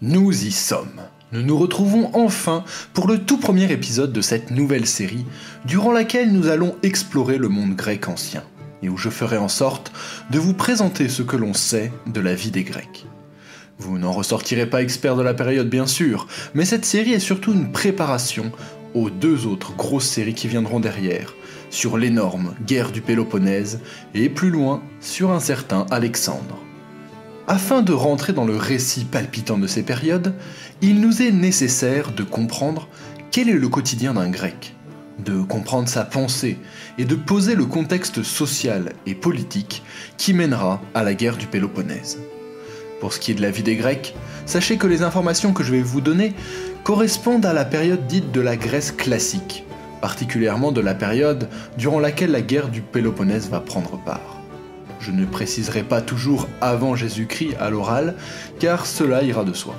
Nous y sommes. Nous nous retrouvons enfin pour le tout premier épisode de cette nouvelle série, durant laquelle nous allons explorer le monde grec ancien, et où je ferai en sorte de vous présenter ce que l'on sait de la vie des Grecs. Vous n'en ressortirez pas expert de la période bien sûr, mais cette série est surtout une préparation aux deux autres grosses séries qui viendront derrière, sur l'énorme guerre du Péloponnèse, et plus loin, sur un certain Alexandre. Afin de rentrer dans le récit palpitant de ces périodes, il nous est nécessaire de comprendre quel est le quotidien d'un Grec, de comprendre sa pensée et de poser le contexte social et politique qui mènera à la guerre du Péloponnèse. Pour ce qui est de la vie des Grecs, sachez que les informations que je vais vous donner correspondent à la période dite de la Grèce classique, particulièrement de la période durant laquelle la guerre du Péloponnèse va prendre part. Je ne préciserai pas toujours avant Jésus-Christ à l'oral, car cela ira de soi.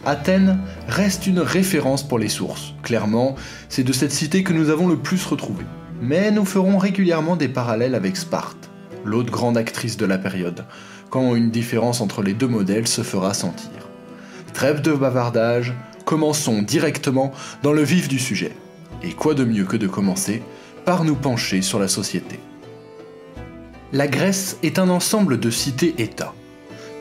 Athènes reste une référence pour les sources. Clairement, c'est de cette cité que nous avons le plus retrouvé. Mais nous ferons régulièrement des parallèles avec Sparte, l'autre grande actrice de la période, quand une différence entre les deux modèles se fera sentir. Trêve de bavardage, commençons directement dans le vif du sujet. Et quoi de mieux que de commencer par nous pencher sur la société. La Grèce est un ensemble de cités-États.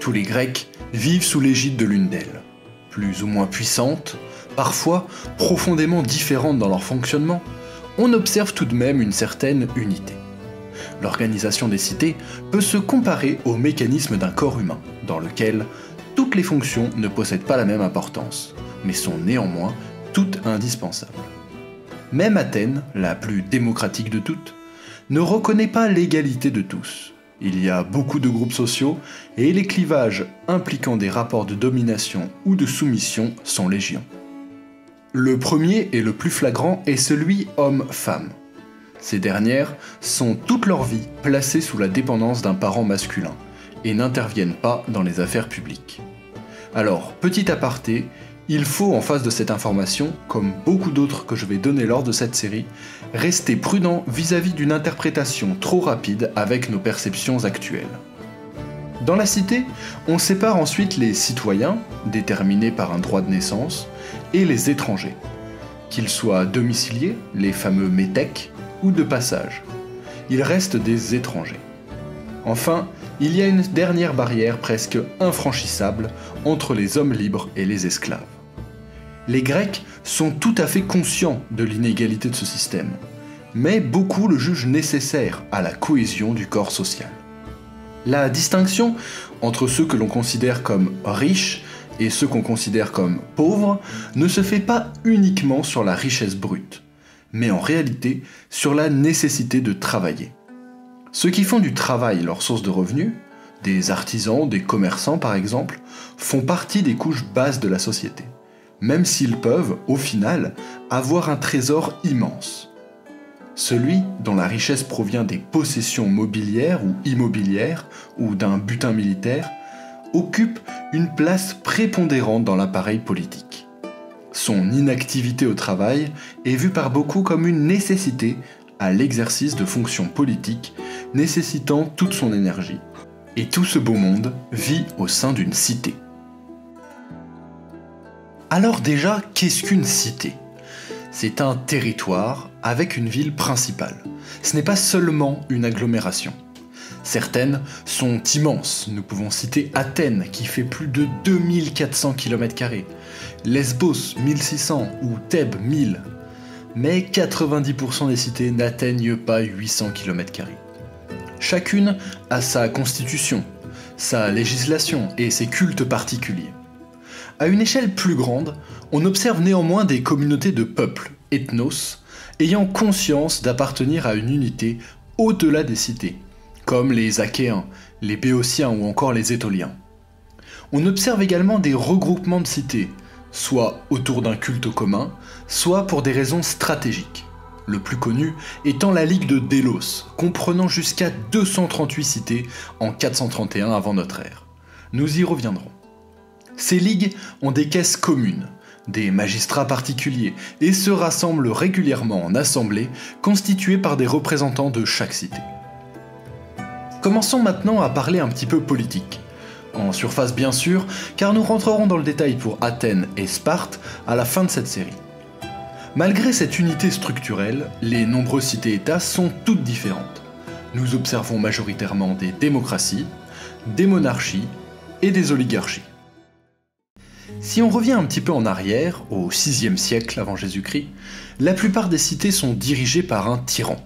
Tous les Grecs vivent sous l'égide de l'une d'elles. Plus ou moins puissantes, parfois profondément différentes dans leur fonctionnement, on observe tout de même une certaine unité. L'organisation des cités peut se comparer au mécanisme d'un corps humain, dans lequel toutes les fonctions ne possèdent pas la même importance, mais sont néanmoins toutes indispensables. Même Athènes, la plus démocratique de toutes, ne reconnaît pas l'égalité de tous. Il y a beaucoup de groupes sociaux et les clivages impliquant des rapports de domination ou de soumission sont légion. Le premier et le plus flagrant est celui homme-femme. Ces dernières sont toute leur vie placées sous la dépendance d'un parent masculin et n'interviennent pas dans les affaires publiques. Alors, petit aparté, il faut, en face de cette information, comme beaucoup d'autres que je vais donner lors de cette série, rester prudent vis-à-vis d'une interprétation trop rapide avec nos perceptions actuelles. Dans la cité, on sépare ensuite les citoyens, déterminés par un droit de naissance, et les étrangers, qu'ils soient domiciliés, les fameux métèques, ou de passage. Ils restent des étrangers. Enfin, il y a une dernière barrière presque infranchissable entre les hommes libres et les esclaves. Les Grecs sont tout à fait conscients de l'inégalité de ce système, mais beaucoup le jugent nécessaire à la cohésion du corps social. La distinction entre ceux que l'on considère comme riches et ceux qu'on considère comme pauvres ne se fait pas uniquement sur la richesse brute, mais en réalité sur la nécessité de travailler. Ceux qui font du travail leur source de revenus, des artisans, des commerçants par exemple, font partie des couches basses de la société, même s'ils peuvent, au final, avoir un trésor immense. Celui dont la richesse provient des possessions mobilières ou immobilières ou d'un butin militaire occupe une place prépondérante dans l'appareil politique. Son inactivité au travail est vue par beaucoup comme une nécessité à l'exercice de fonctions politiques nécessitant toute son énergie. Et tout ce beau monde vit au sein d'une cité. Alors déjà, qu'est-ce qu'une cité ? C'est un territoire avec une ville principale. Ce n'est pas seulement une agglomération. Certaines sont immenses. Nous pouvons citer Athènes qui fait plus de 2400 km², Lesbos 1600 ou Thèbes 1000. Mais 90% des cités n'atteignent pas 800 km². Chacune a sa constitution, sa législation et ses cultes particuliers. À une échelle plus grande, on observe néanmoins des communautés de peuples, ethnos, ayant conscience d'appartenir à une unité au-delà des cités, comme les Achéens, les Béotiens ou encore les Étoliens. On observe également des regroupements de cités, soit autour d'un culte commun, soit pour des raisons stratégiques. Le plus connu étant la Ligue de Délos, comprenant jusqu'à 238 cités en 431 avant notre ère. Nous y reviendrons. Ces ligues ont des caisses communes, des magistrats particuliers et se rassemblent régulièrement en assemblées constituées par des représentants de chaque cité. Commençons maintenant à parler un petit peu politique. en surface bien sûr, car nous rentrerons dans le détail pour Athènes et Sparte à la fin de cette série. Malgré cette unité structurelle, les nombreuses cités-États sont toutes différentes. Nous observons majoritairement des démocraties, des monarchies et des oligarchies. Si on revient un petit peu en arrière, au VIe siècle avant Jésus-Christ, la plupart des cités sont dirigées par un tyran.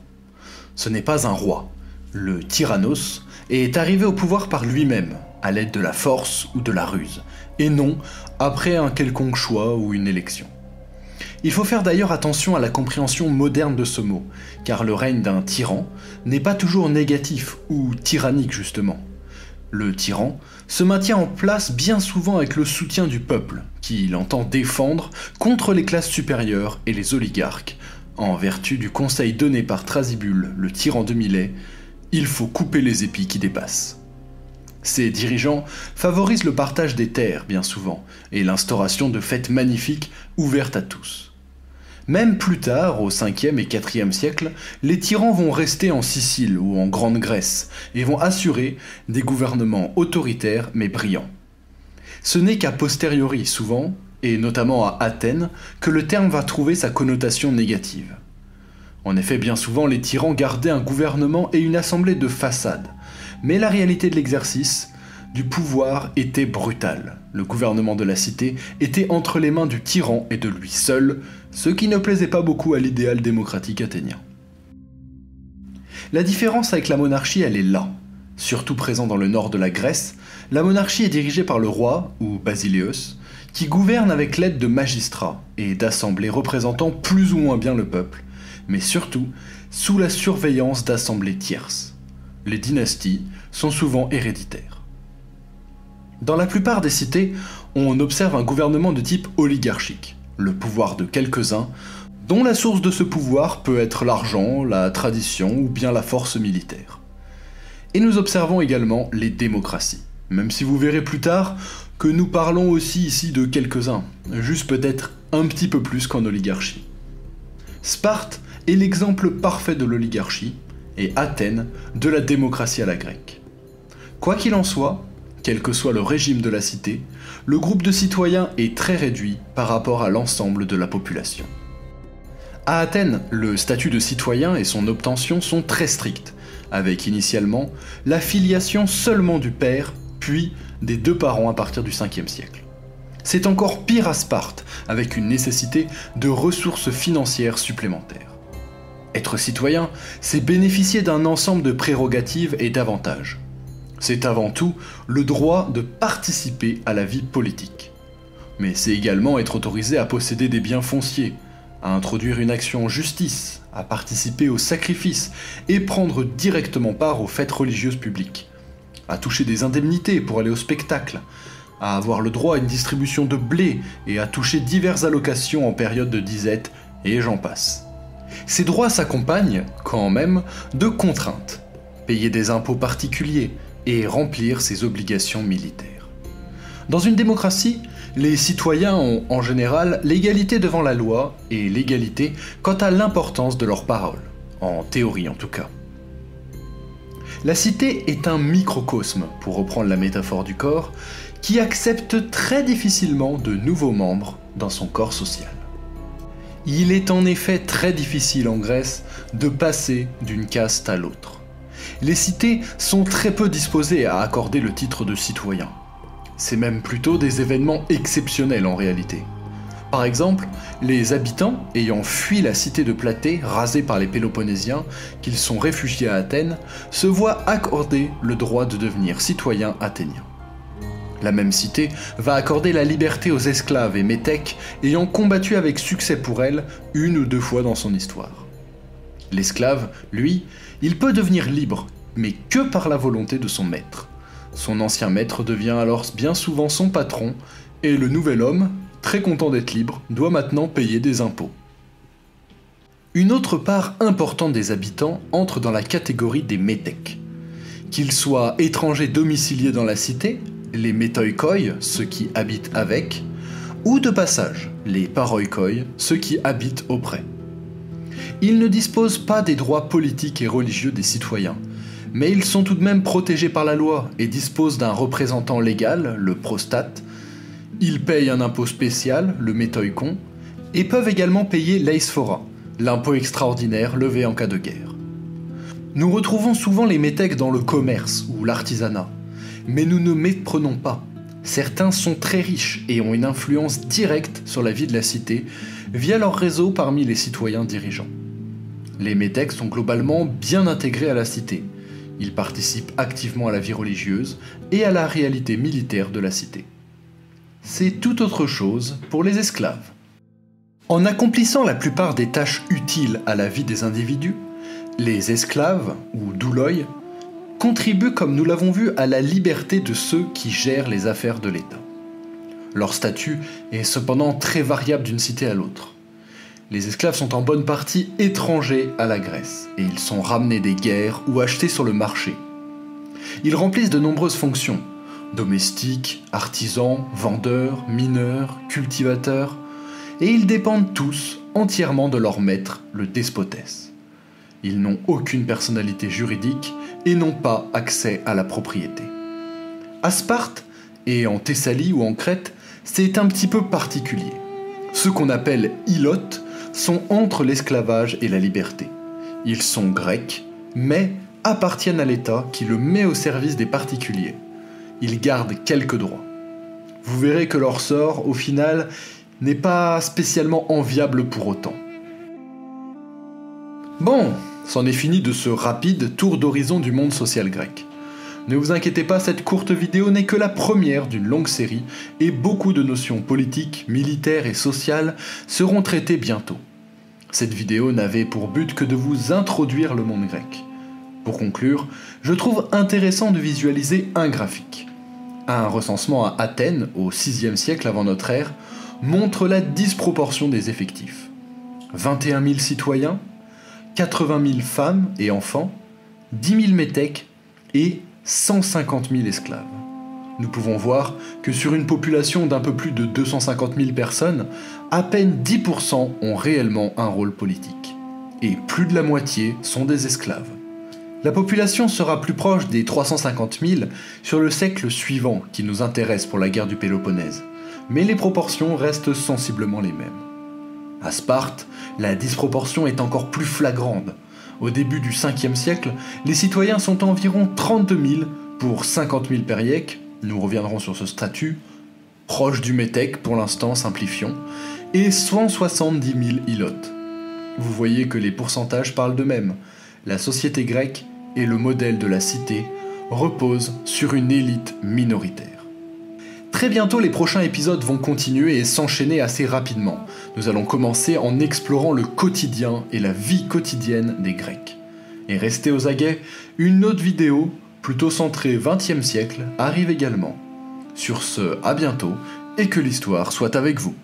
Ce n'est pas un roi. Le tyrannos est arrivé au pouvoir par lui-même, à l'aide de la force ou de la ruse, et non après un quelconque choix ou une élection. Il faut faire d'ailleurs attention à la compréhension moderne de ce mot, car le règne d'un tyran n'est pas toujours négatif ou tyrannique justement. Le tyran se maintient en place bien souvent avec le soutien du peuple, qu'il entend défendre contre les classes supérieures et les oligarques, en vertu du conseil donné par Thrasybule, le tyran de Milet, il faut couper les épis qui dépassent. Ces dirigeants favorisent le partage des terres bien souvent, et l'instauration de fêtes magnifiques ouvertes à tous. Même plus tard, au 5e et 4e siècle, les tyrans vont rester en Sicile ou en Grande Grèce et vont assurer des gouvernements autoritaires mais brillants. Ce n'est qu'à posteriori souvent, et notamment à Athènes, que le terme va trouver sa connotation négative. En effet, bien souvent, les tyrans gardaient un gouvernement et une assemblée de façade, mais la réalité de l'exercice du pouvoir était brutale. Le gouvernement de la cité était entre les mains du tyran et de lui seul, ce qui ne plaisait pas beaucoup à l'idéal démocratique athénien. La différence avec la monarchie, elle est là. Surtout présent dans le nord de la Grèce, la monarchie est dirigée par le roi, ou basileus, qui gouverne avec l'aide de magistrats et d'assemblées représentant plus ou moins bien le peuple, mais surtout sous la surveillance d'assemblées tierces. Les dynasties sont souvent héréditaires. Dans la plupart des cités, on observe un gouvernement de type oligarchique, le pouvoir de quelques-uns, dont la source de ce pouvoir peut être l'argent, la tradition ou bien la force militaire. Et nous observons également les démocraties, même si vous verrez plus tard que nous parlons aussi ici de quelques-uns, juste peut-être un petit peu plus qu'en oligarchie. Sparte est l'exemple parfait de l'oligarchie, et Athènes de la démocratie à la grecque. Quoi qu'il en soit, quel que soit le régime de la cité, le groupe de citoyens est très réduit par rapport à l'ensemble de la population. À Athènes, le statut de citoyen et son obtention sont très stricts, avec initialement la filiation seulement du père, puis des deux parents à partir du 5e siècle. C'est encore pire à Sparte, avec une nécessité de ressources financières supplémentaires. Être citoyen, c'est bénéficier d'un ensemble de prérogatives et d'avantages. C'est avant tout le droit de participer à la vie politique. Mais c'est également être autorisé à posséder des biens fonciers, à introduire une action en justice, à participer aux sacrifices et prendre directement part aux fêtes religieuses publiques, à toucher des indemnités pour aller au spectacle, à avoir le droit à une distribution de blé et à toucher diverses allocations en période de disette, et j'en passe. Ces droits s'accompagnent, quand même, de contraintes. Payer des impôts particuliers, et remplir ses obligations militaires. Dans une démocratie, les citoyens ont en général l'égalité devant la loi et l'égalité quant à l'importance de leurs paroles, en théorie en tout cas. La cité est un microcosme, pour reprendre la métaphore du corps, qui accepte très difficilement de nouveaux membres dans son corps social. Il est en effet très difficile en Grèce de passer d'une caste à l'autre. Les cités sont très peu disposées à accorder le titre de citoyen. C'est même plutôt des événements exceptionnels en réalité. Par exemple, les habitants ayant fui la cité de Platée, rasée par les Péloponnésiens, qu'ils sont réfugiés à Athènes, se voient accorder le droit de devenir citoyens athéniens. La même cité va accorder la liberté aux esclaves et métèques ayant combattu avec succès pour elle une ou deux fois dans son histoire. L'esclave, lui, il peut devenir libre, mais que par la volonté de son maître. Son ancien maître devient alors bien souvent son patron, et le nouvel homme, très content d'être libre, doit maintenant payer des impôts. Une autre part importante des habitants entre dans la catégorie des métèques. Qu'ils soient étrangers domiciliés dans la cité, les métoikoi, ceux qui habitent avec, ou de passage, les paroikoi, ceux qui habitent auprès. Ils ne disposent pas des droits politiques et religieux des citoyens, mais ils sont tout de même protégés par la loi et disposent d'un représentant légal, le prostate. Ils payent un impôt spécial, le métoïkon, et peuvent également payer l'eisphora, l'impôt extraordinaire levé en cas de guerre. Nous retrouvons souvent les métèques dans le commerce ou l'artisanat, mais nous ne méprenons pas. Certains sont très riches et ont une influence directe sur la vie de la cité via leur réseau parmi les citoyens dirigeants. Les métèques sont globalement bien intégrés à la cité. Ils participent activement à la vie religieuse et à la réalité militaire de la cité. C'est tout autre chose pour les esclaves. En accomplissant la plupart des tâches utiles à la vie des individus, les esclaves, ou douloi, contribuent, comme nous l'avons vu, à la liberté de ceux qui gèrent les affaires de l'État. Leur statut est cependant très variable d'une cité à l'autre. Les esclaves sont en bonne partie étrangers à la Grèce, et ils sont ramenés des guerres ou achetés sur le marché. Ils remplissent de nombreuses fonctions: domestiques, artisans, vendeurs, mineurs, cultivateurs, et ils dépendent tous entièrement de leur maître, le despotès. Ils n'ont aucune personnalité juridique et n'ont pas accès à la propriété. À Sparte, et en Thessalie ou en Crète, c'est un petit peu particulier. Ceux qu'on appelle ilotes sont entre l'esclavage et la liberté. Ils sont grecs, mais appartiennent à l'État qui le met au service des particuliers. Ils gardent quelques droits. Vous verrez que leur sort, au final, n'est pas spécialement enviable pour autant. Bon, c'en est fini de ce rapide tour d'horizon du monde social grec. Ne vous inquiétez pas, cette courte vidéo n'est que la première d'une longue série et beaucoup de notions politiques, militaires et sociales seront traitées bientôt. Cette vidéo n'avait pour but que de vous introduire le monde grec. Pour conclure, je trouve intéressant de visualiser un graphique. Un recensement à Athènes, au 6e siècle avant notre ère, montre la disproportion des effectifs. 21 000 citoyens, 80 000 femmes et enfants, 10 000 métèques et 150 000 esclaves. Nous pouvons voir que sur une population d'un peu plus de 250 000 personnes, à peine 10% ont réellement un rôle politique. Et plus de la moitié sont des esclaves. La population sera plus proche des 350 000 sur le siècle suivant qui nous intéresse pour la guerre du Péloponnèse, mais les proportions restent sensiblement les mêmes. À Sparte, la disproportion est encore plus flagrante. Au début du 5e siècle, les citoyens sont environ 32 000 pour 50 000 périèques, nous reviendrons sur ce statut, proche du métèque pour l'instant, simplifions, et 170 000 ilotes. Vous voyez que les pourcentages parlent d'eux-mêmes. La société grecque et le modèle de la cité reposent sur une élite minoritaire. Très bientôt, les prochains épisodes vont continuer et s'enchaîner assez rapidement. Nous allons commencer en explorant le quotidien et la vie quotidienne des Grecs. Et restez aux aguets, une autre vidéo, plutôt centrée 20e siècle, arrive également. Sur ce, à bientôt, et que l'histoire soit avec vous.